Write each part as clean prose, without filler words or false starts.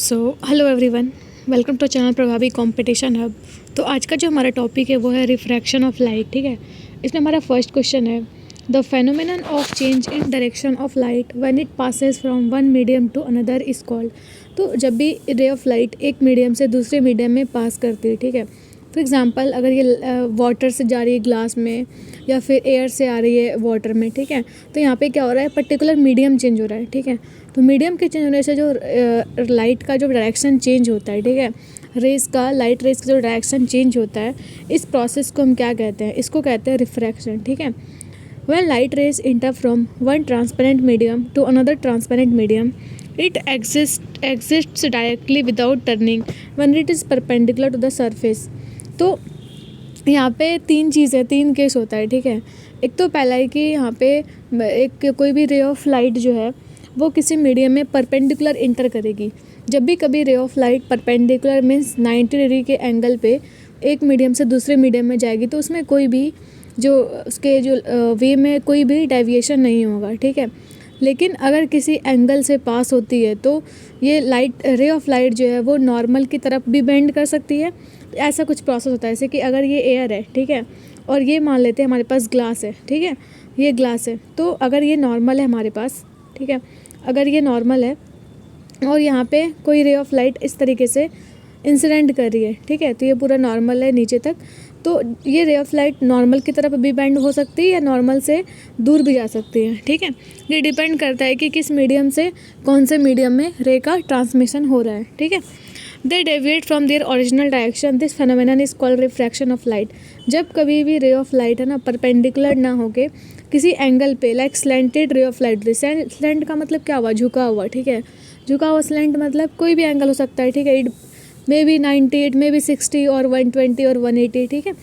Hello everyone, welcome to channel Prabhavi competition hub. तो आज का जो हमारा टॉपिक है वो है रिफ्रैक्शन ऑफ लाइट। ठीक है, इसमें हमारा फर्स्ट क्वेश्चन है the phenomenon of change in direction of light when it passes from one medium to another is called. तो जब भी रे ऑफ लाइट एक मीडियम से दूसरे मीडियम में पास करती है, ठीक है, फॉर एग्जांपल अगर ये वाटर से जा रही है ग्लास में या फिर एयर से आ रही है वाटर में, ठीक है, तो यहाँ पे क्या हो रहा है, पर्टिकुलर मीडियम चेंज हो रहा है। ठीक है, तो मीडियम के चेंज होने से जो लाइट का जो डायरेक्शन चेंज होता है, ठीक है, लाइट रेस का जो डायरेक्शन चेंज होता है, इस प्रोसेस को हम क्या कहते हैं, इसको कहते हैं रिफ्रैक्शन। ठीक है, when light rays enter from one transparent medium to another transparent medium, it exists directly without turning when it is perpendicular to the surface। तो यहाँ पे तीन केस होता है। ठीक है, एक तो पहला है कि यहाँ पे एक कोई भी रे ऑफ लाइट जो है वो किसी मीडियम में परपेंडिकुलर इंटर करेगी। जब भी कभी ray of light perpendicular means 90 degree के एंगल पे एक मीडियम से दूसरे मीडियम में जाएगी तो उसमें कोई भी जो उसके जो वे में कोई भी डेविएशन नहीं होगा। ठीक है, लेकिन अगर किसी एंगल से पास होती है तो ये रे ऑफ लाइट जो है वो नॉर्मल की तरफ भी बेंड कर सकती है। ऐसा कुछ प्रोसेस होता है, जैसे कि अगर ये एयर है, ठीक है, और ये मान लेते हैं हमारे पास ग्लास है। ठीक है, ये ग्लास है, तो अगर ये नॉर्मल है हमारे पास, ठीक है, अगर ये नॉर्मल है और यहाँ पे कोई रे ऑफ लाइट इस तरीके से इंसिडेंट कर रही है, ठीक है, तो ये पूरा नॉर्मल है नीचे तक, तो ये रे ऑफ लाइट नॉर्मल की तरफ भी बेंड हो सकती है या नॉर्मल से दूर भी जा सकती है। ठीक है, ये डिपेंड करता है कि किस मीडियम से कौन से मीडियम में रे का ट्रांसमिशन हो रहा है। ठीक है, they deviate from their original direction, this phenomenon is called refraction of light. जब कभी भी रे ऑफ लाइट है ना परपेंडिकुलर ना होके किसी एंगल पे, like slanted ray of light, slant का मतलब क्या हुआ, झुका हुआ। ठीक है, झुका हुआ स्लैंट मतलब कोई भी एंगल हो सकता है। ठीक है, मे बी 98, मे बी 60 और 120 और 180। ठीक है,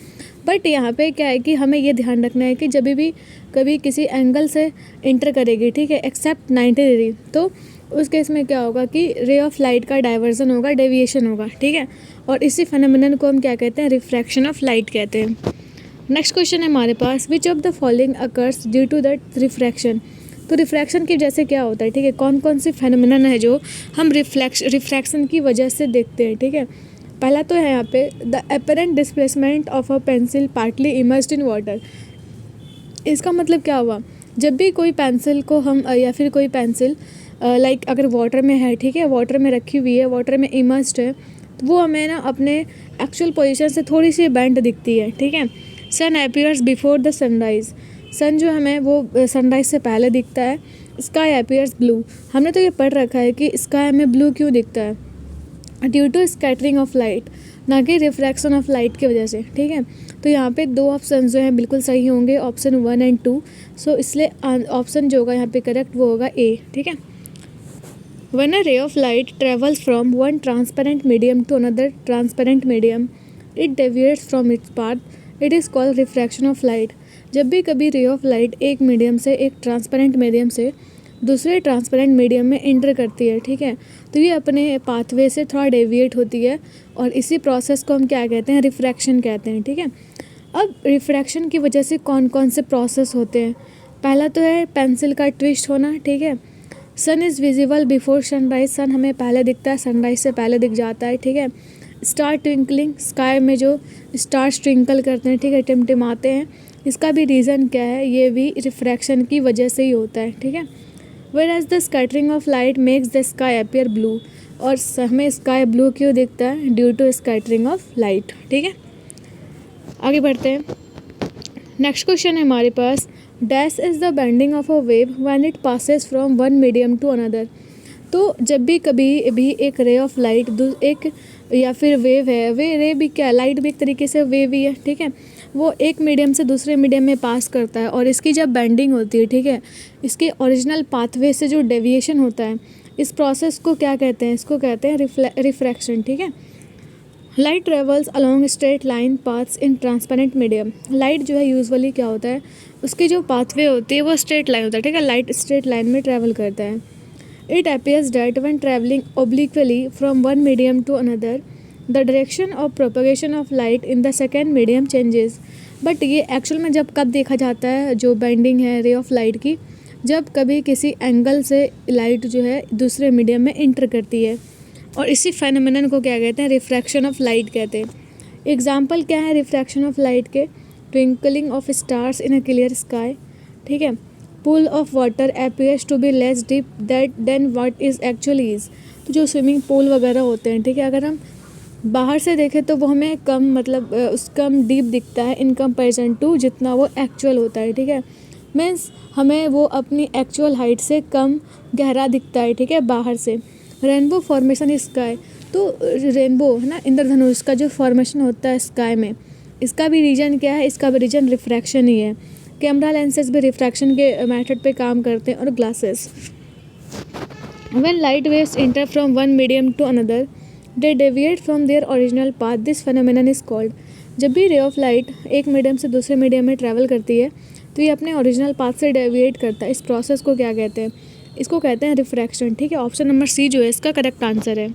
बट यहाँ पे क्या है कि हमें ये ध्यान रखना है कि जब भी कभी किसी एंगल से इंटर करेगी, ठीक है, एक्सेप्ट 90 डिग्री, तो उस केस में क्या होगा कि रे ऑफ लाइट का डाइवर्जन होगा, डेविएशन होगा। ठीक है, और इसी फेनोमेनन को हम क्या कहते हैं, रिफ्रैक्शन ऑफ लाइट कहते हैं। नेक्स्ट क्वेश्चन है हमारे पास, which of the following occurs due to that refraction. तो रिफ्रैक्शन की वजह से क्या होता है, ठीक है, कौन कौन सी फेनोमेनन है जो हम रिफ्रैक्शन की वजह से देखते हैं। ठीक है, पहला तो है यहाँ पे the apparent displacement of a pencil partly immersed in water. इसका मतलब क्या हुआ, जब भी कोई पेंसिल को हम या फिर कोई पेंसिल लाइक अगर वाटर में है, ठीक है, वाटर में रखी हुई है, वाटर में इमर्स्ड है, तो वो हमें ना अपने एक्चुअल पोजीशन से थोड़ी सी बेंड दिखती है। ठीक है, सन अपीयर्स बिफोर द सनराइज, सन जो हमें वो सनराइज से पहले दिखता है। स्काई अपीयर्स ब्लू, हमने तो ये पढ़ रखा है कि स्काई हमें ब्लू क्यों दिखता है, due to scattering of light, ना कि रिफ्रैक्शन ऑफ लाइट की वजह से। ठीक है, तो यहाँ पे दो ऑप्शन जो हैं बिल्कुल सही होंगे, ऑप्शन 1 एंड 2। सो इसलिए ऑप्शन जो होगा यहाँ पे करेक्ट वो होगा ए। ठीक है, when a ray of light travels from one transparent medium to another transparent medium, it deviates from its path, it is called refraction of light। जब भी कभी रे ऑफ लाइट एक मीडियम से, एक ट्रांसपेरेंट मीडियम से दूसरे transparent medium में inter करती है, ठीक है, तो ये अपने पाथवे से थोड़ा डेविएट होती है और इसी प्रोसेस को हम क्या कहते हैं, रिफ्रैक्शन कहते हैं। ठीक है, अब रिफ्रैक्शन की वजह से कौन कौन से प्रोसेस होते हैं, पहला तो है पेंसिल का ट्विस्ट होना। ठीक है, सन इज़ विजिबल बिफोर सनराइज, सन हमें पहले दिखता है, सनराइज से पहले दिख जाता है। ठीक है, स्टार ट्विंकलिंग, स्काई में जो स्टार्स ट्विंकल करते हैं, ठीक है, टिमटिमाते हैं, इसका भी रीज़न क्या है, ये भी रिफ्रैक्शन की वजह से ही होता है। ठीक है, whereas the scattering of light makes the sky appear blue, और हमें स्काई ब्लू क्यों दिखता है, due to scattering of light. ठीक है, आगे बढ़ते हैं। नेक्स्ट क्वेश्चन है हमारे पास, dash is the bending of a wave when it passes from one medium to another. तो जब भी कभी भी एक रे ऑफ लाइट एक या फिर वेव है, वे रे भी क्या, लाइट भी एक तरीके से वेव ही है। ठीक है, वो एक मीडियम से दूसरे मीडियम में पास करता है और इसकी जब बेंडिंग होती है, ठीक है, इसके ओरिजिनल पाथवे से जो डेविएशन होता है, इस प्रोसेस को क्या कहते हैं, इसको कहते हैं रिफ्रैक्शन। ठीक है, light travels along straight line paths in transparent medium. Light जो है यूजुअली क्या होता है, उसकी जो पाथवे होती है वो स्ट्रेट लाइन होता है। ठीक है, लाइट स्ट्रेट लाइन में ट्रैवल करता है। It appears that when travelling obliquely from one medium to another, the direction of propagation of light in the second medium changes. But ये एक्चुअल में जब कब देखा जाता है, जो बेंडिंग है रे ऑफ लाइट की, जब कभी किसी एंगल से लाइट जो है दूसरे मीडियम में इंटर करती है। और इसी फेनोमेनन को क्या कहते हैं, रिफ्रैक्शन ऑफ लाइट कहते हैं। एग्जाम्पल क्या है रिफ्रैक्शन ऑफ लाइट के, twinkling of stars in a clear sky, ठीक है, pool of water appears to be less deep that then what is actually is. तो जो स्विमिंग पूल वगैरह होते हैं, ठीक है, अगर हम बाहर से देखें तो वो हमें कम मतलब कम डीप दिखता है इन कंपैरिजन टू जितना वो एक्चुअल होता है, ठीक है, मीन्स हमें वो अपनी एक्चुअल हाइट से कम गहरा दिखता है, ठीक है, बाहर से। रेनबो फॉर्मेशन स्काई, तो रेनबो है ना, इंद्रधनुष का जो फॉर्मेशन होता है स्काई में, इसका भी रीजन क्या है, इसका भी रीजन रिफ्रैक्शन ही है। कैमरा लेंसेज भी रिफ्रैक्शन के मेथड पे काम करते हैं, और glasses. When light waves enter from one medium to another they deviate from their original path, this phenomenon is called. जब भी रे ऑफ लाइट एक मीडियम से दूसरे मीडियम में ट्रैवल करती है तो ये अपने ओरिजिनल पाथ से डेविएट करता है। इस प्रोसेस को क्या कहते हैं, इसको कहते हैं रिफ्रैक्शन, ठीक है। ऑप्शन नंबर सी जो है इसका करेक्ट आंसर है।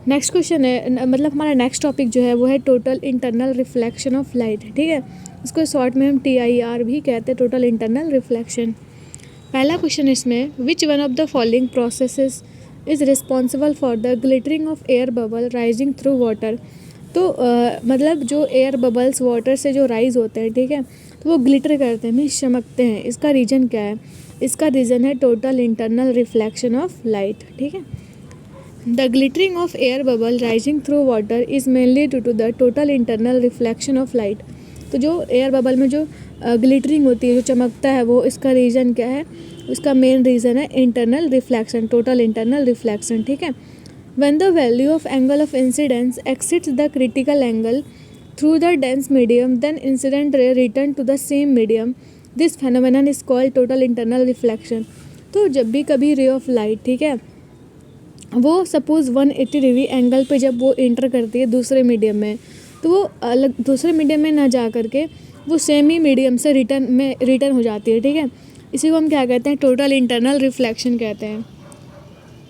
नेक्स्ट क्वेश्चन है, मतलब हमारा नेक्स्ट टॉपिक जो है वो है total internal reflection of light, ठीक है, इसको शॉर्ट में हम TIR भी कहते हैं, टोटल इंटरनल रिफ्लेक्शन। पहला क्वेश्चन इसमें, which one of the following processes is responsible for the glittering of air bubble rising through water. तो मतलब जो एयर बबल्स वाटर से जो राइज होते हैं, ठीक है, तो वो ग्लिटर करते हैं, मीन्स चमकते हैं। इसका रीजन क्या है, इसका रीज़न है total internal reflection of light, ठीक है। The glittering of air bubble rising through water is mainly due to the total internal reflection of light. तो जो एयर बबल में जो ग्लिटरिंग होती है, जो चमकता है, वो इसका रीज़न क्या है, उसका मेन रीज़न है internal reflection, total internal reflection, ठीक है। When the value of angle of incidence exceeds the critical angle through the dense medium then incident ray return to the same medium, this phenomenon is called total internal reflection. तो जब भी कभी ray of light, ठीक है, वो suppose 180 degree angle पे जब वो इंटर करती है दूसरे मीडियम में, तो वो अलग दूसरे मीडियम में ना जा करके वो सेम ही मीडियम से रिटर्न हो जाती है, ठीक है। इसी को हम क्या कहते हैं, टोटल इंटरनल रिफ्लेक्शन कहते हैं।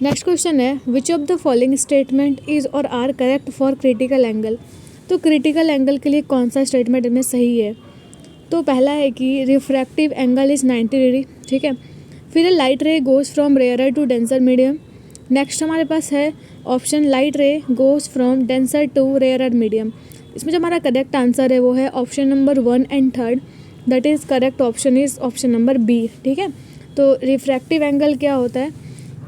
नेक्स्ट क्वेश्चन है, which of the following statement is or are correct for critical angle. तो क्रिटिकल एंगल के लिए कौन सा स्टेटमेंट इनमें सही है। तो पहला है कि रिफ्रैक्टिव एंगल इज़ 90 डिग्री, ठीक है। फिर light ray goes from rarer to denser medium. Next हमारे पास है option light ray goes from denser to rarer medium. इसमें जो हमारा करेक्ट आंसर है वो है option number 1 and 3, that is correct option is option number B, ठीक है। तो रिफ्रैक्टिव एंगल क्या होता है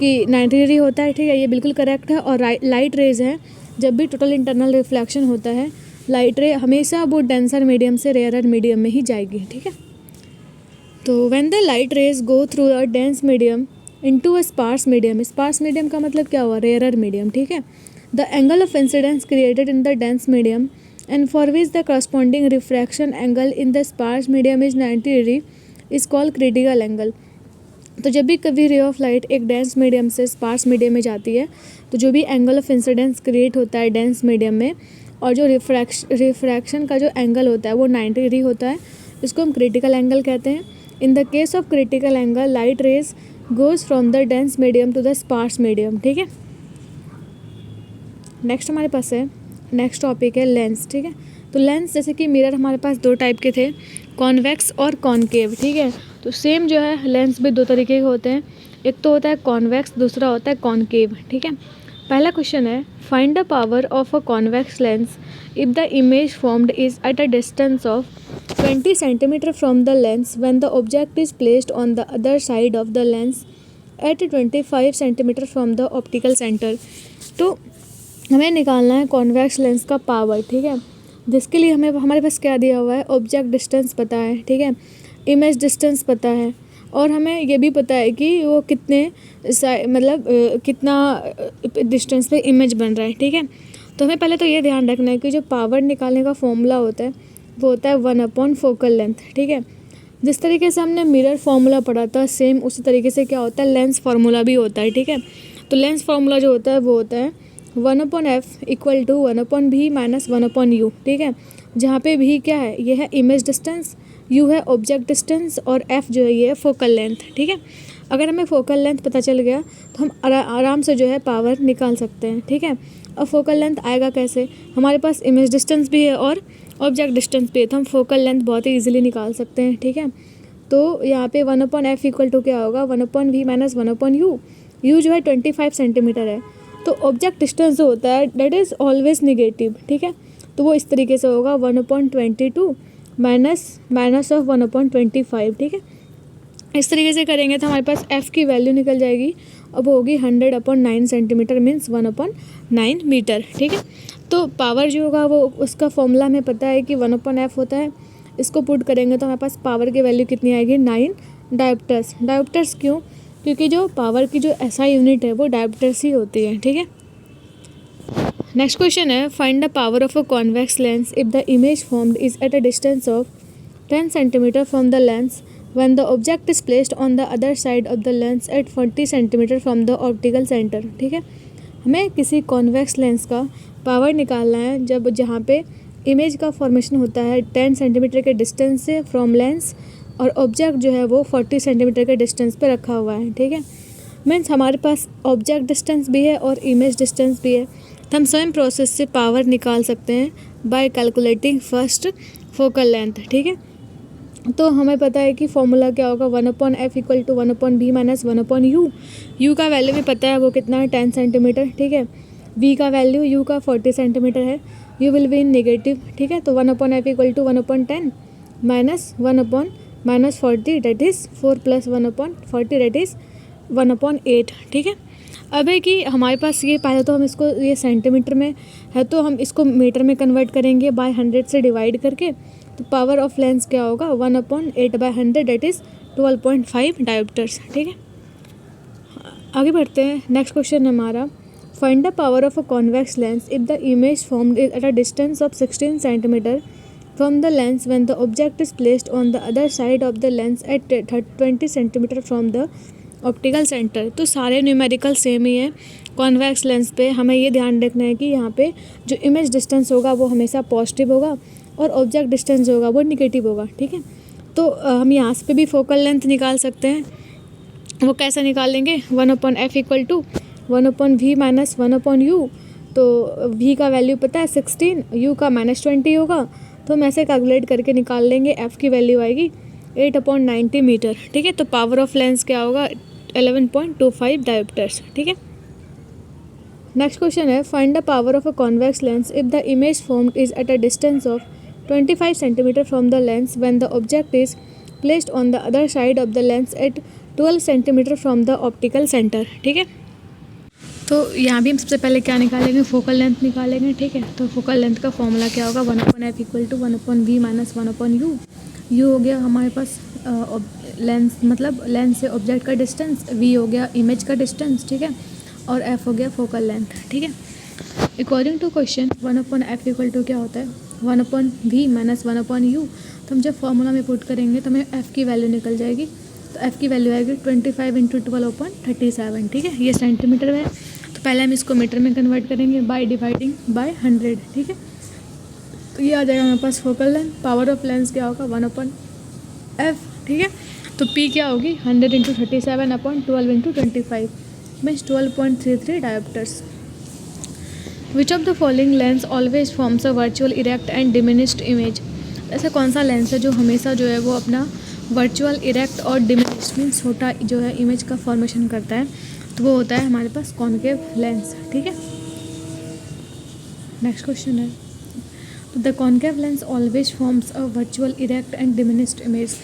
कि 90 डिग्री होता है, ठीक है, ये बिल्कुल करेक्ट है। और लाइट रेज है, जब भी टोटल इंटरनल रिफ्लेक्शन होता है, लाइट रे हमेशा वो डेंसर मीडियम से रेयरर मीडियम में ही जाएगी, ठीक है। तो when the light rays go through a dense medium into a sparse medium, sparse medium का मतलब क्या हुआ, रेयरर मीडियम, ठीक है, the angle of incidence created in the dense medium and for which the corresponding refraction angle in the sparse medium is 90 degree is called critical angle। तो जब भी कभी रे ऑफ लाइट एक dense medium से sparse medium में जाती है, तो जो भी एंगल ऑफ इंसिडेंस क्रिएट होता है डेंस मीडियम में, और जो रिफ्रैक्शन का जो एंगल होता है वो 90 डिग्री होता है, इसको हम क्रिटिकल एंगल कहते हैं। In the case of critical angle light rays goes from the dense medium to the sparse medium, ठीक है। नेक्स्ट हमारे पास है, नेक्स्ट टॉपिक है लेंस, ठीक है। तो लेंस जैसे कि मिरर हमारे पास दो टाइप के थे, कॉन्वेक्स और कॉनकेव, ठीक है। तो सेम जो है लेंस भी दो तरीके के होते हैं, एक तो होता है कॉन्वेक्स, दूसरा होता है कॉनकेव, ठीक है। पहला क्वेश्चन है, find the power of a convex lens if the image formed is at a distance of 20 centimetre from the lens when the object is placed on the other side of the lens at 25 centimetre from the optical centre. तो हमें निकालना है convex lens का power, ठीक है, जिसके लिए हमें हमारे पास क्या दिया हुआ है, ऑब्जेक्ट डिस्टेंस पता है, ठीक है, इमेज डिस्टेंस पता है, और हमें ये भी पता है कि वो कितने मतलब कितना डिस्टेंस पे इमेज बन रहा है, ठीक है। तो हमें पहले तो ये ध्यान रखना है कि जो पावर निकालने का फॉर्मूला होता है वो होता है 1/4 फोकल लेंथ, ठीक है। जिस तरीके से हमने मिरर फार्मूला पढ़ा था, सेम उसी तरीके से क्या होता है, लेंस फार्मूला भी होता है, ठीक है। तो लेंस फार्मूला जो होता है वो होता है 1/f equal to 1/v minus 1/u, ठीक है, जहाँ पे v क्या है, ये है इमेज डिस्टेंस, u है ऑब्जेक्ट डिस्टेंस, और f जो है ये है फोकल लेंथ, ठीक है। अगर हमें फोकल लेंथ पता चल गया तो हम आराम से जो है पावर निकाल सकते हैं, ठीक है। अब फोकल लेंथ आएगा कैसे, हमारे पास इमेज डिस्टेंस भी है और ऑब्जेक्ट डिस्टेंस भी है, तो हम फोकल लेंथ बहुत ही ईजिली निकाल सकते हैं, ठीक है। तो यहाँ पे 1/f इक्वल टू क्या होगा, 1/v माइनस 1/u, u जो है 25 सेंटीमीटर है, तो ऑब्जेक्ट डिस्टेंस जो होता है डेट इज़ ऑलवेज निगेटिव, ठीक है। तो वो इस तरीके से होगा 1/22 माइनस ऑफ 1/25, ठीक है। इस तरीके से करेंगे तो हमारे पास f की वैल्यू निकल जाएगी, अब वो होगी 100/9 सेंटीमीटर मीन्स 1/9 मीटर, ठीक है। तो पावर जो होगा वो उसका फॉर्मूला हमें पता है कि 1/f होता है। इसको पुट करेंगे तो हमारे पास पावर की वैल्यू कितनी आएगी 9 डायोप्टर्स। डायोप्टर्स क्यों? क्योंकि जो पावर की जो SI यूनिट है वो डायोप्टर्स ही होती है, ठीक है। नेक्स्ट क्वेश्चन है find the power of a convex lens if the image formed is at a distance of 10 centimetre from the lens when the object is placed on the other side of the lens at 40 centimetre from the optical center, ठीक है। हमें किसी convex lens का power निकालना है जब जहाँ पे इमेज का फॉर्मेशन होता है 10 सेंटीमीटर के डिस्टेंस से फ्रॉम लेंस और ऑब्जेक्ट जो है वो 40 सेंटीमीटर के डिस्टेंस पे रखा हुआ है, ठीक है। मीन्स हमारे पास ऑब्जेक्ट डिस्टेंस भी है और इमेज डिस्टेंस भी है, तो हम सेम प्रोसेस से पावर निकाल सकते हैं bye calculating first focal length, ठीक है। तो हमें पता है कि फॉर्मूला क्या होगा 1/f = 1/b - 1/u। u का वैल्यू भी पता है वो कितना है 10 सेंटीमीटर, ठीक है। v का वैल्यू u का 40 सेंटीमीटर है, u will be in negative, ठीक है। तो 1/f = 1/10 - 40 that is 4 + 1/40 that is 1/8, ठीक है। अब है कि हमारे पास ये पहले तो हम इसको ये सेंटीमीटर में है तो हम इसको मीटर में कन्वर्ट करेंगे बाय 100 से डिवाइड करके। तो पावर ऑफ लेंस क्या होगा 1/8/100 डेट इज़ 12.5 डायोप्टर्स, ठीक है। आगे बढ़ते हैं। नेक्स्ट क्वेश्चन हमारा find the power of a convex lens if the image formed is at a distance of 16 centimetre from the lens when the object is placed on the other side of the lens at 20 centimetre from the optical centre. तो सारे numerical same ही है। Convex lens पे हमें ये ध्यान रखना है कि यहाँ पे जो इमेज डिस्टेंस होगा वो हमेशा पॉजिटिव होगा और ऑब्जेक्ट डिस्टेंस जो होगा वो निगेटिव होगा, ठीक है। तो हम यहाँ पे भी फोकल लेंथ निकाल सकते हैं। वो कैसे निकालेंगे 1/f = 1/v - 1/u। तो v का वैल्यू पता है 16, u का -20 होगा, तो हम ऐसे कैलकुलेट करके निकाल लेंगे। f की वैल्यू आएगी 8/90 मीटर, ठीक है। तो पावर ऑफ लेंस क्या होगा 11.25 डायोप्टर्स, ठीक है। नेक्स्ट क्वेश्चन है find the power of a convex lens if the image formed is at a distance of 25 centimetre from the lens when the object is placed on the other side of the lens at 12 centimetre from the optical centre, ठीक है। तो यहाँ भी हम सबसे पहले क्या निकालेंगे फोकल लेंथ निकालेंगे, ठीक है। तो फोकल लेंथ का फॉर्मूला क्या होगा 1/f = 1/v - 1/u। u हो गया हमारे पास लेंस मतलब लेंस से ऑब्जेक्ट का डिस्टेंस, v हो गया इमेज का डिस्टेंस, ठीक है, और f हो गया फोकल लेंथ, ठीक है। अकॉर्डिंग टू क्वेश्चन 1/f = क्या होता है 1/v - 1/u। तो हम जब फॉर्मूला में पुट करेंगे तो हमें f की वैल्यू निकल जाएगी। तो f की वैल्यू आएगी 25 × 12/37, ठीक है। ये सेंटीमीटर में है तो पहले हम इसको मीटर में कन्वर्ट करेंगे बाय डिवाइडिंग बाय 100, ठीक है। तो ये आ जाएगा हमारे पास focal length. Power of lens क्या होगा 1/f, ठीक है। तो p क्या होगी 100 × 37/12 × 25 means 12.33 dioptres. Which of the following lens always forms a virtual erect and diminished image. ऐसा कौन सा लेंस है जो हमेशा जो है वो अपना वर्चुअल इरेक्ट और डिमिनिश्ड मीन्स छोटा जो है इमेज का फॉर्मेशन करता है, तो वो होता है हमारे पास कॉनकेव लेंस, ठीक है। नेक्स्ट क्वेश्चन है तो the concave lens always forms a virtual erect and diminished image.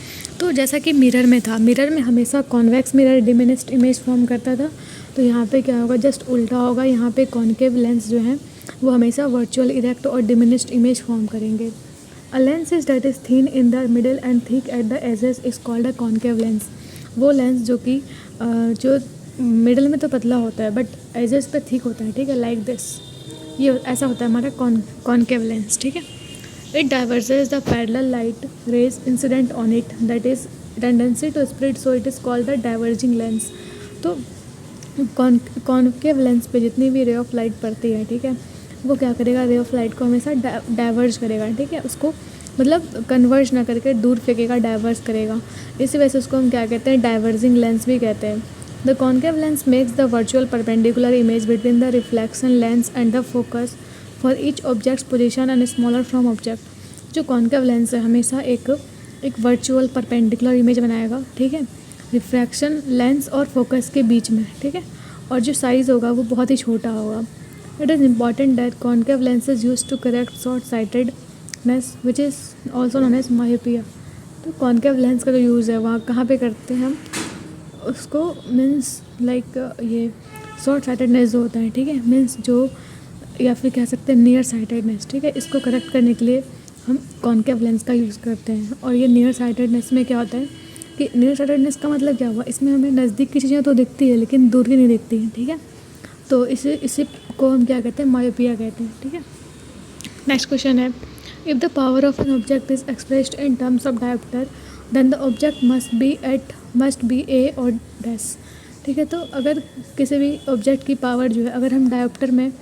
तो जैसा कि मिरर में था, मिरर में हमेशा convex mirror diminished image form करता था, तो यहाँ पे क्या होगा जस्ट उल्टा होगा। यहाँ पे कॉनकेव लेंस जो है वो हमेशा वर्चुअल इरेक्ट और डिमिनिश्ड इमेज फॉर्म करेंगे। A lens is that is thin in the middle and thick at the edges is called a concave lens. वो लेंस जो कि जो मिडल में तो पतला होता है बट एजेस पे थिक होता है, ठीक है, लाइक दिस। ये ऐसा होता है हमारा कॉनकेव लेंस, ठीक है। It diverges the parallel light rays incident on it that is tendency to split, so it is called the diverging lens. तो कॉनकेव लेंस पे जितनी भी रे ऑफ लाइट पड़ती है, ठीक है, वो क्या करेगा रे ऑफ लाइट को हमेशा डाइवर्ज करेगा, ठीक है, उसको मतलब कन्वर्ज ना करके दूर फेंकेगा, डाइवर्स करेगा। इसी वजह से उसको हम क्या कहते हैं डाइवर्जिंग लेंस भी कहते हैं। The concave lens makes the virtual perpendicular image between the reflection lens and the focus for each objects position and smaller from object. जो कॉनकेव लेंस है हमेशा एक वर्चुअल परपेंडिकुलर इमेज बनाएगा, ठीक है, रिफ्रैक्शन लेंस और फोकस के बीच में, ठीक है, और जो साइज़ होगा वो बहुत ही छोटा होगा। It is important that concave lens is use to correct short sightedness which is also known as myopia. तो कॉन्केव लेंस का जो यूज़ है वहाँ कहाँ पे करते हैं हम उसको, मीन्स लाइक ये शॉर्ट साइटेडनेस जो होता है, ठीक है, मीन्स जो, या फिर कह सकते हैं नियर साइटेडनेस, ठीक है, इसको करेक्ट करने के लिए हम कॉन्केव लेंस का यूज़ करते हैं। और ये नियर साइटेडनेस में क्या होता है कि नियर साइटेडनेस का मतलब क्या हुआ, इसमें हमें नज़दीक की चीज़ें तो दिखती है लेकिन दूर की नहीं दिखती हैं, ठीक है। तो इसी को हम क्या कहते हैं, मायोपिया कहते हैं, ठीक है। नेक्स्ट क्वेश्चन है, if the power of an object is expressed in terms of dioptre then the object must be A or dash, ठीक है। तो अगर किसी भी ऑब्जेक्ट की पावर जो है अगर हम डायोप्टर में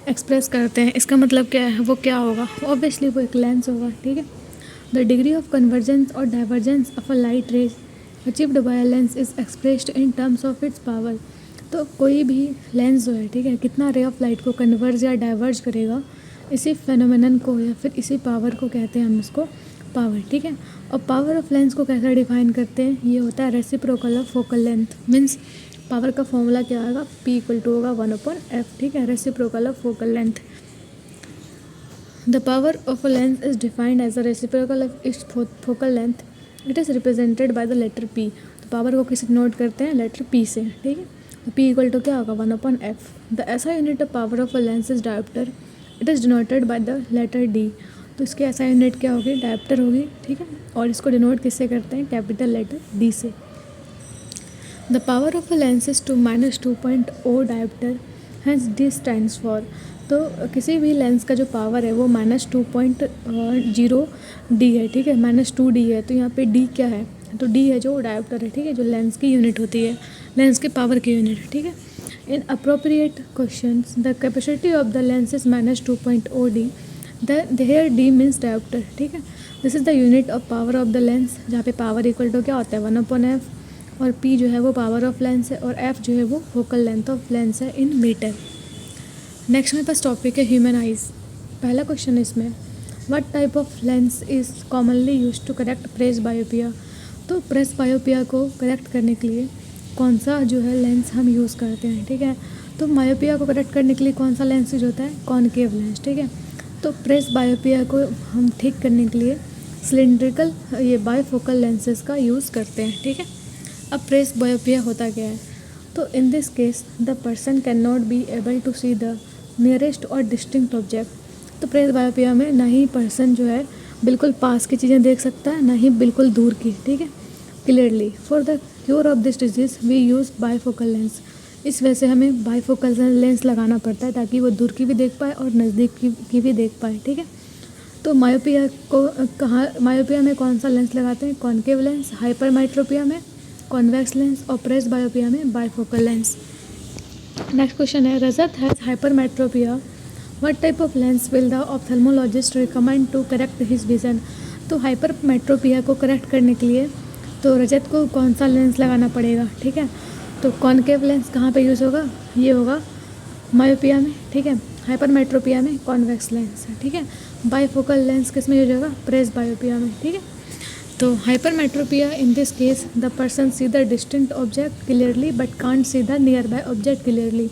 एक्सप्रेस करते हैं, इसका मतलब क्या है, वो क्या होगा, ऑब्वियसली वो एक लेंस होगा, ठीक है। द डिग्री ऑफ कन्वर्जेंस और divergence of a light rays achieved by a lens is expressed in terms of its power. तो कोई भी लेंस जो है, ठीक है, कितना रे ऑफ लाइट को कन्वर्ज या डाइवर्ज करेगा, इसी फेनोमेनन को या फिर इसी पावर को कहते हैं हम इसको पावर, ठीक है। और पावर ऑफ लेंस को कैसे डिफाइन करते हैं, ये होता है reciprocal of focal length. Means power का फॉर्मूला क्या आएगा, P इक्वल टू होगा 1/f, ठीक है, reciprocal of focal length. The power of a lens is defined as a reciprocal of its focal length. It is represented by the letter P। तो power को किसी note करते हैं letter P से, ठीक है। तो P इक्वल टू क्या होगा 1/f। The SI unit of power of a lens is dioptre. It is denoted by the letter D। तो इसकी SI यूनिट क्या होगी, डायोप्टर होगी, ठीक है। और इसको डिनोट किससे करते हैं, कैपिटल लेटर D से। The power of a lens is to -2.0 dioptre, hence D stands for. तो किसी भी लेंस का जो पावर है वो -2.0 D है, ठीक है, -2D है। तो यहाँ पे D क्या है, तो D है जो डायोप्टर है, ठीक है, जो लेंस की यूनिट होती है, लेंस के पावर की यूनिट, ठीक है। In appropriate questions the capacity of the lens is -2.0 D। Here D means dioptre, ठीक है। This is the unit of power of the lens, जहाँ पे पावर इक्वल टू क्या होता है 1/f, और P जो है वो पावर ऑफ लेंस है, और F जो है वो फोकल लेंथ ऑफ लेंस है इन मीटर। नेक्स्ट मेरे पास टॉपिक है ह्यूमन आइज़। पहला क्वेश्चन इसमें, what type of lens is commonly use to correct presbyopia. तो प्रेस बायोपिया को करेक्ट करने के लिए कौन सा जो है लेंस हम यूज़ करते हैं, ठीक है। तो मायोपिया को करेक्ट करने के लिए कौन सा लेंस यूज होता है, कॉनकेव लेंस, ठीक है। तो प्रेस बायोपिया को हम ठीक करने के लिए सिलेंड्रिकल ये बायोफोकल लेंसेज का यूज़ करते हैं, ठीक है। अब प्रेस बायोपिया होता क्या है, तो in this case the person can not be able to see the nearest or distinct object. तो प्रेस बायोपिया में ना ही पर्सन जो है बिल्कुल पास की चीज़ें देख सकता है, ना ही बिल्कुल दूर की, ठीक है, clearly. For the cure of this disease we use bifocal lens. इस वजह से हमें बाईफोकल लेंस लगाना पड़ता है ताकि वो दूर की भी देख पाए और नज़दीक की भी देख पाए, ठीक है। तो मायोपिया को मायोपिया में कौन सा लेंस लगाते हैं, कॉनकेव लेंस, हाइपरमेट्रोपिया में कॉन्वेक्स लेंस, और प्रेस बायोपिया में बाईफोकल लेंस। नेक्स्ट क्वेश्चन है, Rajat has hypermetropia, what type of lens will the ophthalmologist recommend to correct his vision. तो हाइपरमेट्रोपिया को करेक्ट करने के लिए तो रजत को कौन सा लेंस लगाना पड़ेगा, ठीक है। तो कॉनकेव लेंस कहाँ पे यूज़ होगा, ये होगा मायोपिया में, ठीक है, हाइपरमेट्रोपिया में कॉन्वेक्स लेंस है, ठीक है। बाईफोकल लेंस किस में यूज होगा, प्रेस बायोपिया में, ठीक है। तो hypermetropia in this case the person see the distinct object clearly but can't see the near by object clearly.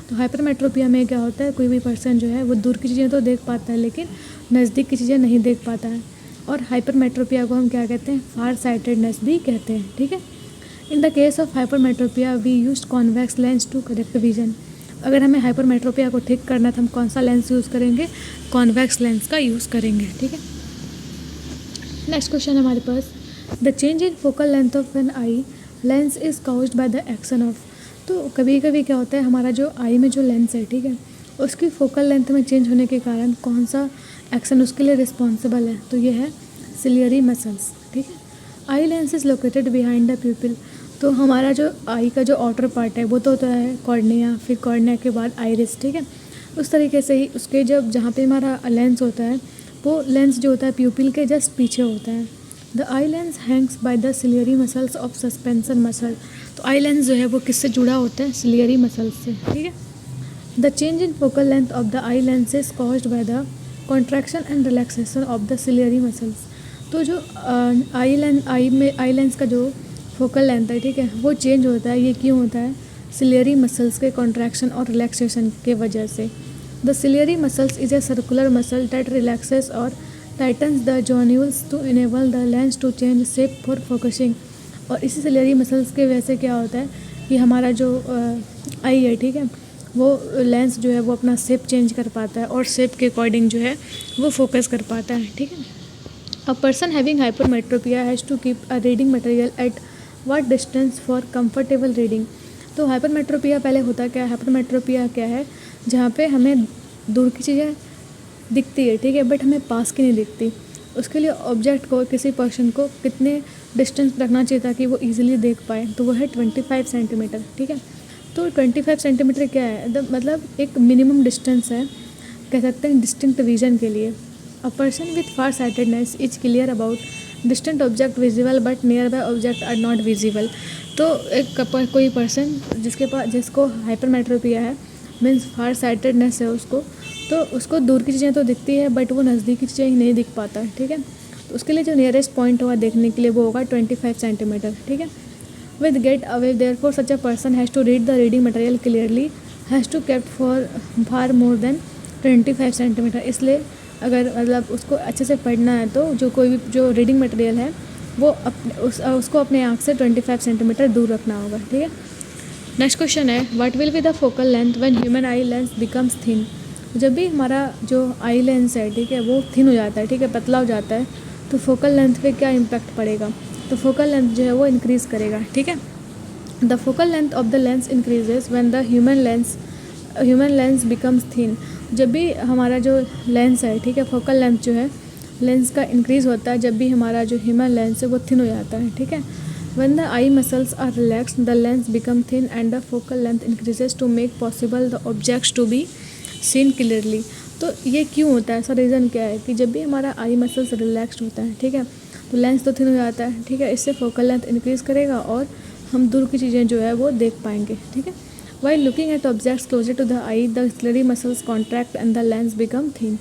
तो हाइपरमेट्रोपिया में क्या होता है, कोई भी पर्सन जो है वो दूर की चीज़ें तो देख पाता है लेकिन नज़दीक की चीज़ें नहीं देख पाता है। और हाइपरमेट्रोपिया को हम क्या कहते हैं, फार साइटेडनेस भी कहते हैं, ठीक है। In the case of hypermetropia we use convex lens to correct vision. अगर हमें हाइपरमेट्रोपिया को ठीक करना है तो हम कौन सा लेंस यूज़ करेंगे, कॉन्वेक्स लेंस का यूज़ करेंगे, ठीक है। नेक्स्ट क्वेश्चन है हमारे पास, the change in focal length of an eye lens is caused by the action of. तो कभी कभी क्या होता है, हमारा जो आई में जो लेंस है, ठीक है, उसकी फोकल लेंथ में चेंज होने के कारण कौन सा एक्शन उसके लिए रिस्पॉन्सिबल है, तो ये है सिलियरी मसल्स, ठीक है। आई lens is located behind the प्यूपिल। तो हमारा जो आई का जो आउटर पार्ट है वो तो होता है कॉर्निया, फिर कॉर्निया के बाद आइरिस, ठीक है। उस तरीके से ही उसके जब जहाँ पे हमारा लेंस होता है वो लेंस जो होता है प्यूपिल के जस्ट पीछे होता है। The eye lens Hanks by the ciliary muscles of suspension muscle. तो आई लेंस जो है वो किससे जुड़ा होता है, सिलियरी मसल्स से, ठीक है। The change in focal length of the eye lens is caused by the contraction and relaxation of the ciliary muscles. तो जो आई लेंस का जो फोकल लेंथ है, ठीक है, वो चेंज होता है, ये क्यों होता है, सिलियरी मसल्स के कॉन्ट्रैक्शन और रिलैक्सेशन के वजह से। The ciliary muscles is a circular muscle that relaxes और tightens the zonules to enable the lens to change shape for focusing. और इसी सिलियरी मसल्स के वजह से क्या होता है कि हमारा जो आई है, ठीक है, वो लेंस जो है वो अपना शेप चेंज कर पाता है और शेप के अकॉर्डिंग जो है वो फोकस कर पाता है, ठीक है। A person having hypermetropia has to keep a reading material at what distance for comfortable reading. तो हाइपरमेट्रोपिया पहले होता क्या है, हाइपरमेट्रोपिया क्या है, जहाँ पे हमें दूर की चीज़ें दिखती है, ठीक है, बट हमें पास की नहीं दिखती। उसके लिए ऑब्जेक्ट को, किसी पर्सन को कितने डिस्टेंस रखना चाहिए ताकि वो ईजिली देख पाए, तो वो है 25 सेंटीमीटर, ठीक है। तो 25 सेंटीमीटर क्या है, मतलब एक मिनिमम डिस्टेंस है, कह सकते हैं डिस्टिंक्ट विजन के लिए। A person with far sightedness is clear about distant object visible but nearby object are not visible. तो एक कोई पर्सन जिसको हाइपरमेट्रोपिया है, मीन्स फार साइटेडनेस है उसको, तो उसको दूर की चीज़ें तो दिखती है बट वो नज़दीक की चीज़ें ही नहीं दिख पाता है, ठीक है। तो उसके लिए जो नियरेस्ट पॉइंट होगा देखने के लिए वो होगा 25 सेंटीमीटर, ठीक है। With get away therefore such a person has to read the reading material clearly has to kept for far more than 25 centimetre. इसलिए अगर मतलब उसको अच्छे से पढ़ना है तो जो रीडिंग मटेरियल है वो उसको अपने आँख से 25 सेंटीमीटर दूर रखना होगा, ठीक है। नेक्स्ट क्वेश्चन है, what will be the focal length when human eye lens becomes thin. जब भी हमारा जो आई लेंस है, ठीक है, वो थिन हो जाता है, ठीक है, पतला हो जाता है, तो फोकल लेंथ पे क्या इम्पैक्ट पड़ेगा, तो फोकल लेंथ जो है वो इंक्रीज़ करेगा, ठीक है। The focal length of the lens increases when the human lens becomes thin. जब भी हमारा जो लेंस है, ठीक है, फोकल लेंथ जो है लेंस का इंक्रीज़ होता है जब भी हमारा जो ह्यूमन लेंस है वो थिन हो जाता है, ठीक है। When the eye muscles are relaxed, the lens become thin and the focal length increases to make possible the objects to be seen clearly। तो ये क्यों होता है, ऐसा रीज़न क्या है कि जब भी हमारा आई मसल्स रिलैक्स्ड होता है, ठीक है, तो लेंस तो थिन हो जाता है, ठीक है, इससे फोकल लेंथ इंक्रीज़ करेगा और हम दूर की चीज़ें जो है वो देख पाएंगे, ठीक है। While looking at objects closer to the eye, the ciliary muscles contract and the lens become thin।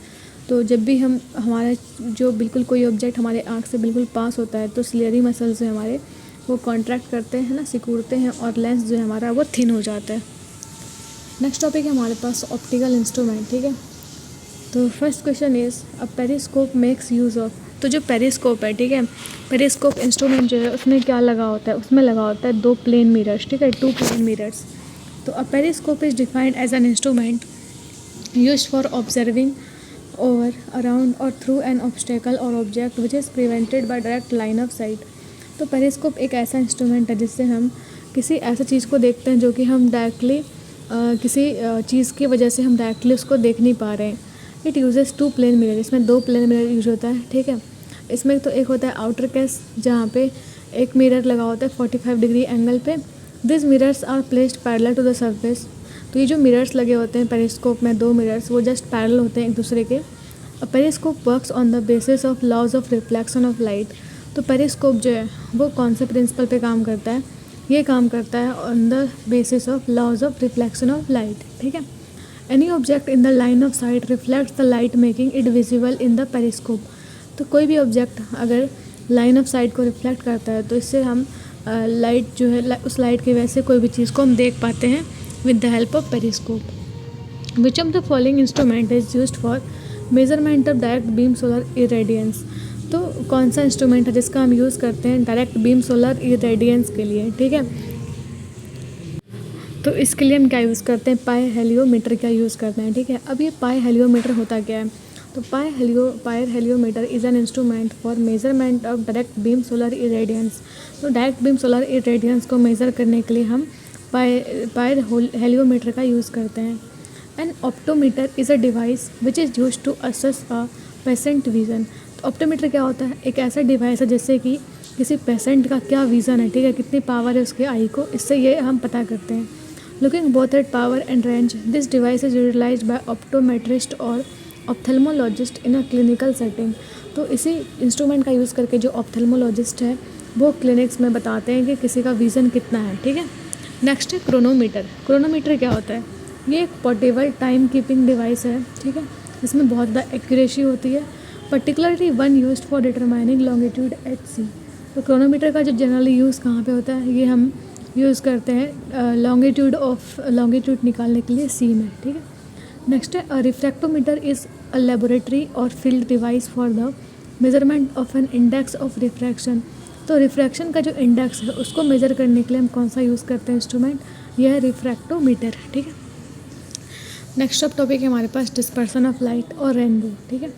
तो जब भी हमारा जो बिल्कुल कोई ऑब्जेक्ट हमारे आँख से बिल्कुल पास होता है तो सिलियरी मसल्स जो हमारे वो कॉन्ट्रैक्ट करते हैं ना, सिकुड़ते हैं और लेंस जो है हमारा वो थिन हो जाता है। नेक्स्ट टॉपिक है हमारे पास ऑप्टिकल इंस्ट्रूमेंट, ठीक है। तो first question is a periscope makes use of. तो जो पेरिस्कोप है, ठीक है, पेरिस्कोप इंस्ट्रूमेंट जो है उसमें क्या लगा होता है, उसमें लगा होता है 2 प्लेन मिरर्स, ठीक है, 2 प्लेन मिरर्स। तो a periscope is defined as an instrument used for observing over, around or through an obstacle or object which is prevented by direct line of sight। तो पेरिस्कोप एक ऐसा instrument है जिससे हम किसी ऐसा चीज़ को देखते हैं जो कि हम डायरेक्टली किसी चीज़ की वजह से हम डायरेक्टली उसको देख नहीं पा रहे हैं। इट यूजेस 2 प्लेन मिरर, इसमें 2 प्लेन मिरर यूज होता है, ठीक है। इसमें तो एक होता है आउटर केस जहाँ पे एक मिरर लगा होता है 45 डिग्री एंगल पे। This mirrors are placed parallel to the surface. तो ये जो मिरर्स लगे होते हैं पेरिस्कोप में, 2 मिरर्स, वो जस्ट पैरेलल होते हैं एक दूसरे के। A periscope works on the basis of laws of reflection of light. तो पेरिस्कोप जो है वो कौन से प्रिंसिपल पे काम करता है, ये काम करता है on the basis of laws of reflection of light, ठीक है। Any object in the line of sight reflects the light making it visible in the periscope. तो कोई भी ऑब्जेक्ट अगर लाइन ऑफ साइट को रिफ्लेक्ट करता है तो इससे हम लाइट जो है उस लाइट की वजह से कोई भी चीज़ को हम देख पाते हैं with the help of periscope. Which of the following instrument is used for measurement of direct beam solar irradiance. तो कौन सा इंस्ट्रूमेंट है जिसका हम यूज़ करते हैं डायरेक्ट बीम सोलर इरेडियंस के लिए, ठीक है। तो इसके लिए हम क्या यूज़ करते हैं, पाई हेलियोमीटर का यूज़ करते हैं, ठीक है। अब ये पाई हेलियोमीटर होता क्या है, तो pyrheliometer is an instrument for measurement of direct beam solar irradiance. तो डायरेक्ट बीम सोलर इरेडियंस को मेज़र करने के लिए हम पाई हेलियोमीटर का यूज़ करते हैं। An optometer is a device which is use to assess a patient vision. तो ऑप्टोमीटर क्या होता है, एक ऐसा डिवाइस है जिससे कि किसी पेशेंट का क्या विज़न है, ठीक है, कितनी पावर है उसके आई को, इससे ये हम पता करते हैं। Looking both at power and range, this device is utilised by optometrist और ophthalmologist in a clinical setting. तो इसी इंस्ट्रूमेंट का यूज़ करके जो ऑप्थेल्मोलॉजिस्ट है वो क्लिनिक्स में बताते हैं कि किसी का विज़न कितना है, ठीक है। नेक्स्ट है क्रोनोमीटर। क्रोनोमीटर क्या होता है, ये एक पोर्टेबल टाइम कीपिंग डिवाइस है, ठीक है। इसमें बहुत ज़्यादा एक्यूरेसी होती है, particularly one used for determining longitude at sea. तो क्रोनोमीटर का जो जनरली यूज़ कहाँ पे होता है, ये हम यूज़ करते हैं लॉन्गिट्यूड निकालने के लिए सी में, ठीक है। नेक्स्ट है a refractometer is a laboratory or field device for the measurement of an index of refraction. तो रिफ्रैक्शन का जो इंडेक्स है उसको मेज़र करने के लिए हम कौन सा यूज़ करते हैं इंस्ट्रूमेंट, यह है रिफ्रैक्टोमीटर, ठीक है। नेक्स्ट अब टॉपिक है हमारे पास डिस्पर्सन ऑफ लाइट और रेनबो, ठीक है।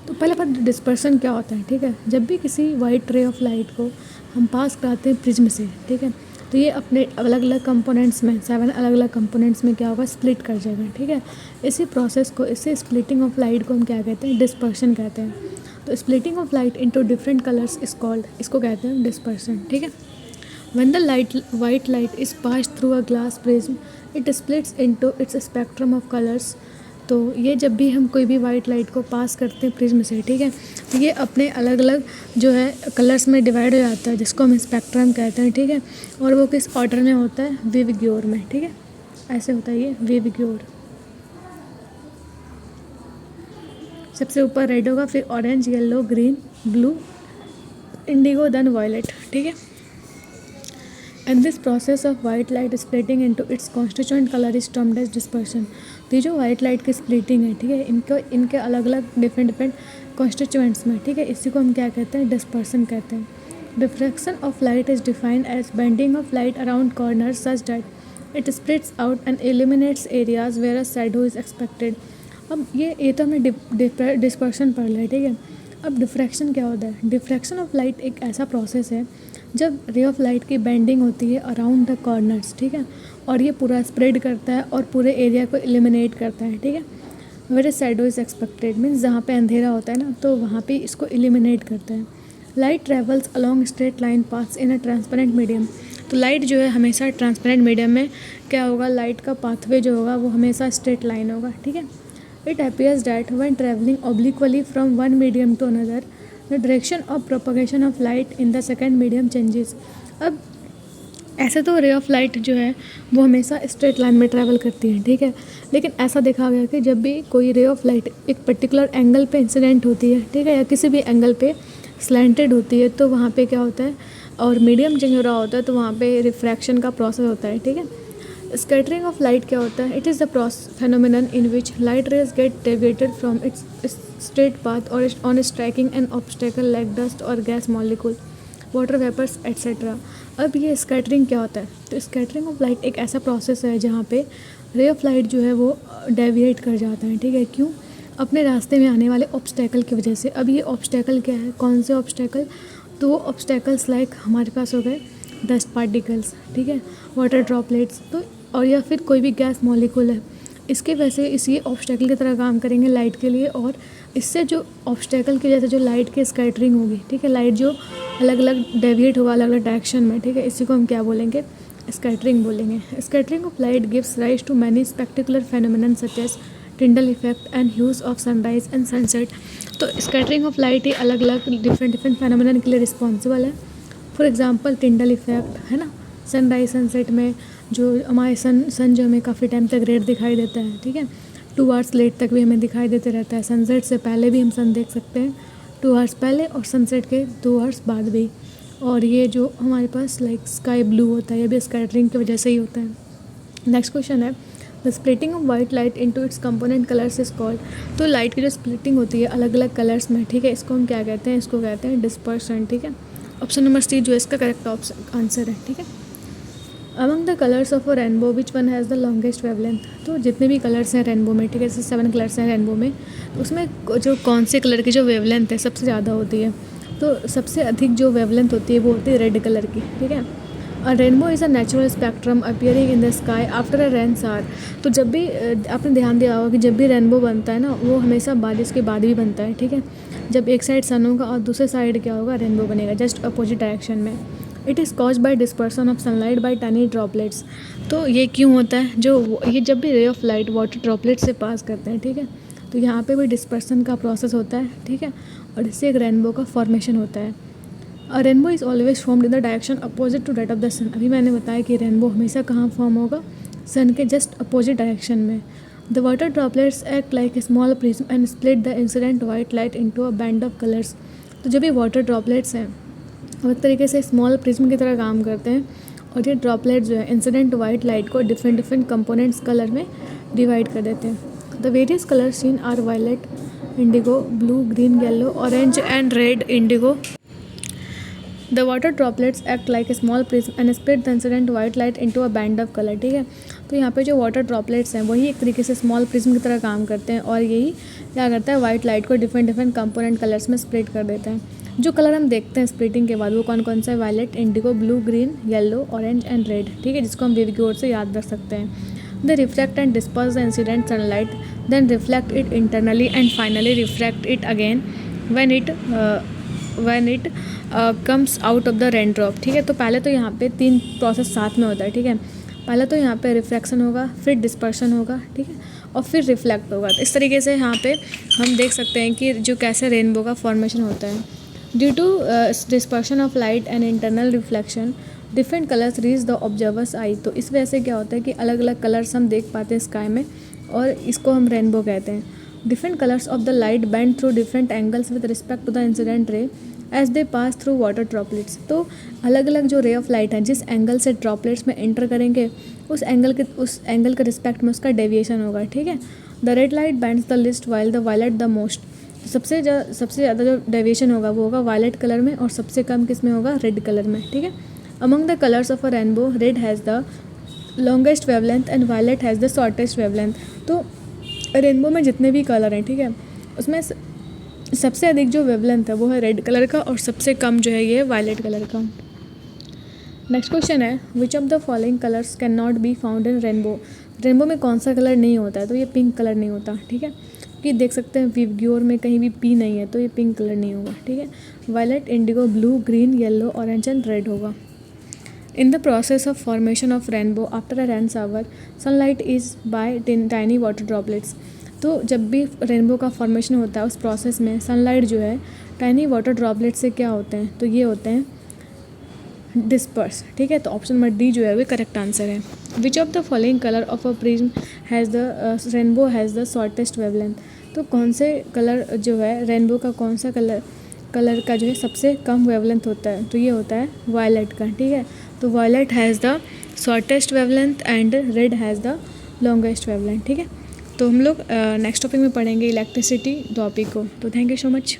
तो पहले बात डिस्पर्सन क्या होता है, ठीक है। जब भी किसी वाइट रे ऑफ लाइट को हम पास कराते हैं प्रिज्म से, ठीक है, तो ये अपने अलग अलग कंपोनेंट्स में 7 अलग अलग कंपोनेंट्स में क्या होगा, स्प्लिट कर जाएगा, ठीक है। इसी प्रोसेस को, इसे स्प्लिटिंग ऑफ लाइट को हम क्या कहते हैं, डिस्पर्शन कहते हैं। तो splitting of light into different colours is called, इसको कहते हैं डिस्पर्शन, ठीक है। When the white light is passed through a glass prism, it splits into its spectrum of colors. तो ये जब भी हम कोई भी वाइट लाइट को पास करते हैं प्रिज्म से, ठीक है, तो ये अपने अलग अलग जो है कलर्स में डिवाइड हो जाता है, जिसको हम स्पेक्ट्रम कहते हैं, ठीक है। और वो किस ऑर्डर में होता है, विविग्योर में, ठीक है, ऐसे होता है ये विविग्योर। सबसे ऊपर रेड होगा, फिर orange, yellow, green, blue, indigo, then violet, ठीक है। And this process of white light splitting into its constituent color is termed as dispersion. तो ये जो वाइट लाइट की स्प्लिटिंग है, ठीक है, इनके अलग अलग डिफरेंट कॉन्स्टिट्यूएंट्स में, ठीक है, इसी को हम क्या कहते हैं, डिस्पर्सन कहते हैं। Diffraction of light is defined as bending of light around corners such that it splits out and eliminates areas where a shadow is expected. अब ये तो हमने डिस्पर्शन पढ़ लिया, ठीक है। अब डिफ्रैक्शन क्या होता है, डिफ्रैक्शन ऑफ लाइट एक ऐसा प्रोसेस है जब रे ऑफ लाइट की बेंडिंग होती है अराउंड द कॉर्नर्स, ठीक है, और ये पूरा स्प्रेड करता है और पूरे एरिया को एलिमिनेट करता है, ठीक है। Where shadow is expected means जहाँ पे अंधेरा होता है ना, तो वहाँ पे इसको एलिमिनेट करता है। Light travels along straight line paths in a transparent medium. तो लाइट जो है हमेशा ट्रांसपेरेंट मीडियम में क्या होगा, लाइट का पाथवे जो होगा वो हमेशा स्ट्रेट लाइन होगा, ठीक है। It appears that when travelling obliquely from one medium to another the direction of propagation of light in the second medium changes. अब ऐसे तो रे ऑफ लाइट जो है वो हमेशा स्ट्रेट लाइन में ट्रैवल करती है, ठीक है, लेकिन ऐसा देखा गया कि जब भी कोई रे ऑफ लाइट एक पर्टिकुलर एंगल पे इंसिडेंट होती है, ठीक है, या किसी भी एंगल पे स्लैंटेड होती है, तो वहाँ पे क्या होता है, और मीडियम चेंज हो रहा होता है, तो वहाँ पे रिफ्रैक्शन का प्रोसेस होता है, ठीक है। स्कैटरिंग ऑफ लाइट क्या होता है, it is the phenomenon in which light rays get deviated from its straight path और on striking an obstacle like dust और gas molecule, water vapours etcetera. अब ये स्कैटरिंग क्या होता है, तो स्कैटरिंग ऑफ लाइट एक ऐसा प्रोसेस है जहाँ पे रे ऑफ लाइट जो है वो डेविएट कर जाता है, ठीक है, क्यों, अपने रास्ते में आने वाले ऑब्स्टेकल की वजह से। अब ये ऑब्स्टेकल क्या है, कौन से ऑब्स्टेकल, तो वो ऑब्स्टेकल्स लाइक हमारे पास हो गए डस्ट पार्टिकल्स, ठीक है, वाटर ड्रॉपलेट्स, तो और या फिर कोई भी गैस मॉलिक्यूल है, इसके वजह से इसी ऑब्स्टेकल की तरह काम करेंगे लाइट के लिए, और इससे जो ऑब्स्टेकल की जैसे जो लाइट की स्कैटरिंग होगी, ठीक है, लाइट जो अलग अलग डेविएट होगा अलग अलग डायरेक्शन में, ठीक है, इसी को हम क्या बोलेंगे, स्कैटरिंग बोलेंगे। Scattering of light gives rise to many spectacular phenomenon such as Tyndall effect and hues of sunrise and sunset. तो स्कैटरिंग ऑफ लाइट ही अलग अलग डिफरेंट फेनोमेनन के लिए रिस्पॉन्सिबल है। फॉर एग्जांपल टिंडल इफेक्ट है ना, सनराइज सनसेट में जो हमारे सन जो हमें काफ़ी टाइम तक रेड दिखाई देता है, ठीक है, 2 आवर्स लेट तक भी हमें दिखाई देते रहता है। सनसेट से पहले भी हम सन देख सकते हैं 2 आवर्स पहले, और सनसेट के 2 आवर्स बाद भी। और ये जो हमारे पास लाइक स्काई ब्लू होता है, ये भी स्कैटरिंग की वजह से ही होता है। नेक्स्ट क्वेश्चन है the splitting of white light into its component colours is called. तो लाइट की जो स्प्लिटिंग होती है अलग अलग कलर्स में, ठीक है, इसको हम क्या कहते हैं, इसको कहते हैं डिस्पर्शन, ठीक है। ऑप्शन नंबर सी जो है इसका करेक्ट आंसर है, ठीक है। Among the colours of a rainbow which one has the longest wavelength. तो जितने भी कलर्स हैं रेनबो में, ठीक है, जैसे 7 कलर्स हैं रेनबो में, तो उसमें जो कौन से कलर की जो वेवलेंथ है सबसे ज़्यादा होती है, तो सबसे अधिक जो वेवलेंथ होती है वो होती है रेड कलर की, ठीक है। Rainbow is a natural spectrum appearing in the sky after a rain सार। तो जब भी आपने ध्यान दिया होगा कि जब भी रेनबो बनता है ना, वो हमेशा बारिश के बाद भी बनता है, ठीक है। जब एक साइड सन होगा और दूसरे साइड क्या होगा, रेनबो बनेगा, जस्ट अपोजिट डायरेक्शन में। It is cause by dispersion of sunlight bye tiny droplets. तो ये क्यों होता है, जो ये जब भी ray of light water droplet से पास करते हैं, ठीक है, तो यहाँ पे भी डिस्पर्सन का प्रोसेस होता है, ठीक है, और इससे एक रेनबो का फॉर्मेशन होता है। A rainbow is always formed in the direction opposite to that of the sun. अभी मैंने बताया कि रेनबो हमेशा कहाँ फॉर्म होगा, सन के जस्ट अपोजिट डायरेक्शन में। The water droplets act like a small prism and split the incident white light into a band of colours. तो जो भी वाटर ड्रॉपलेट्स हैं वो एक तरीके से स्मॉल प्रिज्म की तरह काम करते हैं और ये ड्रॉपलेट जो है इंसिडेंट वाइट लाइट को डिफरेंट डिफरेंट कंपोनेंट्स कलर में डिवाइड कर देते हैं। The various colour seen are violet, indigo, blue, green, yellow, orange and red indigo. The water droplets act like a small prism and split the incident white light into a band of colour. ठीक है, तो यहाँ पे जो water droplets हैं वही एक तरीके से स्मॉल प्रिज्म की तरह काम करते हैं और यही क्या करता है, वाइट लाइट को डिफरेंट डिफरेंट कंपोनेंट कलर्स में स्प्लिट कर देते हैं। जो कलर हम देखते हैं स्प्लिटिंग के बाद वो कौन कौन सा है, violet, indigo, blue, green, yellow, orange and red. ठीक है, जिसको हम विवग्योर से याद रख सकते हैं। They reflect and disperse the incident sunlight, then reflect it internally and finally reflect it again when it comes out of the raindrop। ठीक है, तो पहले तो यहाँ पे 3 प्रोसेस साथ में होता है। ठीक है, पहले तो यहाँ पे रिफ्रैक्शन होगा, फिर डिस्पर्शन होगा, ठीक है, और फिर रिफ्लेक्ट होगा। तो इस तरीके से यहाँ पे हम देख सकते हैं कि जो कैसे रेनबो का फॉर्मेशन होता है। Due to dispersion of light and internal reflection different colours reach the observer's eye. तो इस वजह से क्या होता है कि अलग अलग कलर्स हम देख पाते हैं स्काई में और इसको हम रेनबो कहते हैं। Different colours of the light bend through different angles with respect to the incident ray as they pass through water droplets. तो अलग अलग जो रे ऑफ लाइट है जिस एंगल से ड्रॉपलेट्स में एंटर करेंगे उस एंगल के रिस्पेक्ट में उसका डेविएशन होगा। ठीक है, the red light bands the list while the violate the most. सबसे ज़्यादा जो डेविएशन होगा वो होगा वायलेट कलर में और सबसे कम किस में होगा, रेड कलर में। ठीक है, among the colours of a rainbow red has the longest wavelength and violet has the shortest wavelength. तो रेनबो में जितने भी कलर हैं, ठीक है, उसमें सबसे अधिक जो वेवलेंथ है वो है रेड कलर का और सबसे कम जो है ये वायलेट कलर का। नेक्स्ट क्वेश्चन है, which of the following colours can not be found in rainbow. Rainbow में कौन सा कलर नहीं होता है, तो ये पिंक कलर नहीं होता। ठीक है, कि देख सकते हैं विवग्योर में कहीं भी पी नहीं है तो ये पिंक कलर नहीं होगा। ठीक है, violet, indigo, blue, green, yellow, orange and red होगा। In the process of formation of rainbow after a rain shower sunlight is by tiny water droplets. तो जब भी रेनबो का फॉर्मेशन होता है उस प्रोसेस में सनलाइट जो है टाइनी वाटर ड्रॉपलेट से क्या होते हैं, तो ये होते हैं डिस्पर्स। ठीक है, तो ऑप्शन नंबर डी जो है वो करेक्ट आंसर है। Which of the following colour of a prism has the rainbow has the shortest wavelength. तो कौन से कलर जो है रेनबो का कौन सा कलर का जो है सबसे कम वेवलेंथ होता है, तो ये होता है वायलेट का। ठीक है, तो violet has the shortest wavelength and red has the longest wavelength. ठीक है, तो हम लोग नेक्स्ट टॉपिक में पढ़ेंगे इलेक्ट्रिसिटी टॉपिक को। तो थैंक यू सो मच।